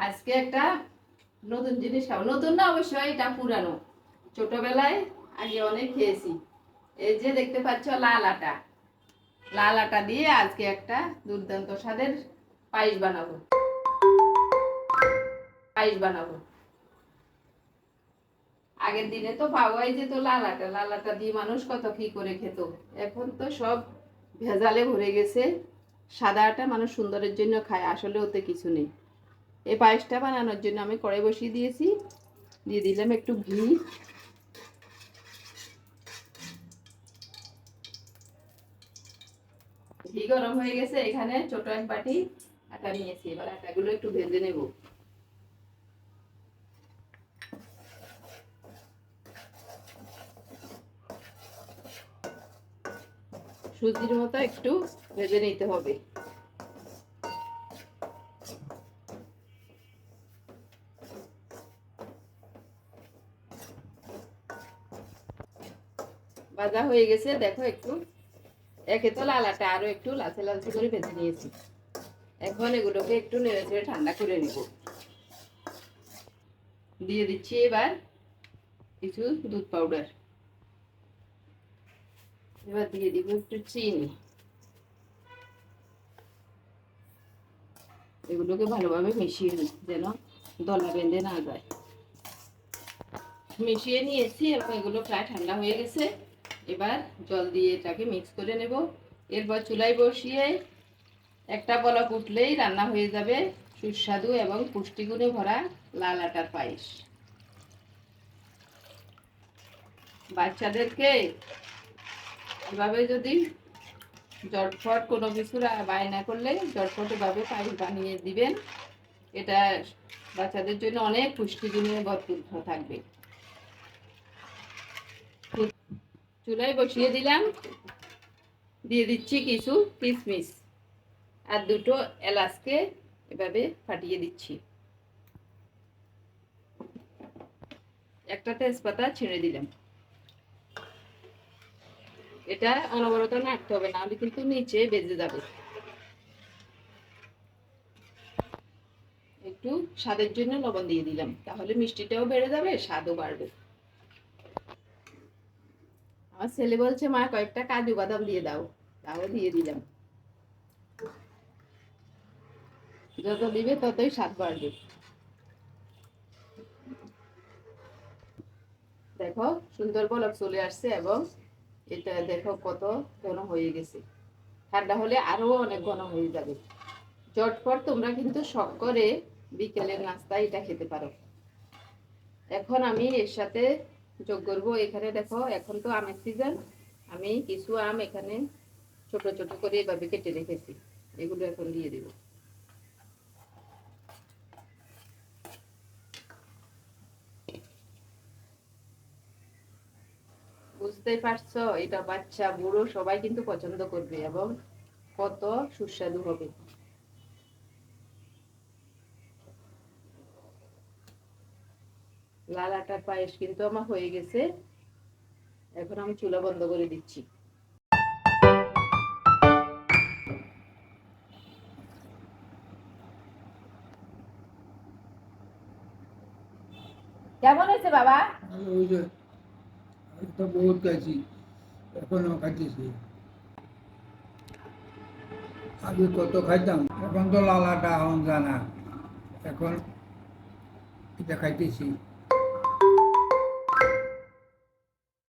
আজকে একটা নতুন জিনিস খাবো। নতুন না, অবশ্যই এটা পুরানো। ছোটবেলায় আগে অনেক খেয়েছি। এই যে দেখতে পাচ্ছ লাল আটা, লাল আটা দিয়ে আজকে একটা দুর্দান্ত স্বাদের পায়েস বানাবো। পায়েস বানাবো। আগের দিনে তো পাওয়াই যেত লাল আটা, লাল আটা দিয়ে মানুষ কত কি করে খেত। এখন তো সব ভেজালে ভরে গেছে। সাদা আটা মানুষ সুন্দরের জন্য খায়, আসলে ওতে কিছু নেই। এই পায়েসটা বানানোর জন্য আমি কড়াই বসিয়ে দিয়েছি, দিয়ে দিলাম একটু ঘি। ঘি গরম হয়ে গেছে, এখানে ছোট এক বাটি আটা নিয়েছি। এবার আটাগুলো একটু ভেজে নেব। সুজির মতো একটু ভেজে নিতে হবে। ভাজা হয়ে গেছে, দেখো একটু একে তো লাল আটা, আরো একটু লালচে লালচে করে ভেজে নিয়েছি। এখন এগুলোকে একটু নেড়ে চেড়ে ঠান্ডা করে নিব। দিয়ে দিচ্ছি এবার কিছু দুধ পাউডার। এবার দিয়ে দিব একটু চিনি। এগুলোকে ভালোভাবে মিশিয়ে নিই, যেন দলা বেঁধে না যায়। মিশিয়ে নিয়েছি এবং এগুলো প্রায় ঠান্ডা হয়ে গেছে। এবার জল দিয়ে এটাকে মিক্স করে নেব। এরপর চুলায় বসিয়ে একটা বলক উঠলেই রান্না হয়ে যাবে সুস্বাদু এবং পুষ্টিগুণে ভরা লাল আটার পায়েস। বাচ্চাদেরকে এভাবে যদি ঝটফট কোনো কিছু বায়না করলে ঝটফট এভাবে পায়েস বানিয়ে দিবেন। এটা বাচ্চাদের জন্য অনেক পুষ্টিগুণে ভরপুর থাকবে। চুলায় বসিয়ে দিলাম, দিয়ে দিচ্ছি কিছু কিশমিশ আর দুটো এলাচকে এভাবে ফাটিয়ে দিচ্ছি। একটা তেজপাতা ছেড়ে দিলাম। এটা অনবরত নাড়তে হবে, না হলে কিন্তু নিচে বেজে যাবে। একটু স্বাদের জন্য লবণ দিয়ে দিলাম, তাহলে মিষ্টিটাও বেড়ে যাবে, স্বাদও বাড়বে। আমার ছেলে বলছে মা কয়েকটা কাজু বাদাম দিয়ে দাও, তাও দিয়ে দিলাম। যত দিবে ততই স্বাদ বাড়বে। দেখো সুন্দর বলক চলে আসছে এবং এটা দেখো কত ঘন হয়ে গেছে। ঠান্ডা হলে আরো অনেক ঘন হয়ে যাবে। ঝটপট তোমরা কিন্তু শখ করে বিকেলের নাস্তায় এটা খেতে পারো। এখন আমি এর সাথে যোগ করবো, এখানে দেখো এখন তো আমের সিজন, আমি কিছু আম এখানে ছোট ছোট করে এভাবে কেটে রেখেছি, এগুলো এখন দিয়ে দিব। বুঝতেই পারছো, এটা বাচ্চা বুড়ো সবাই কিন্তু পছন্দ করবে এবং কত সুস্বাদু হবে। লাল আটার পায়েস কিন্তু আমার হয়ে গেছে। এখন আমি চুলা বন্ধ করে দিচ্ছি। কেমন হয়েছে বাবা? ওই যে একটা বহুত খাইছি, এখনো খাইতেছি। আগে কত খাইতাম, এখন তো লালাটা এখন জানা, এখন এটা খাইতেছি।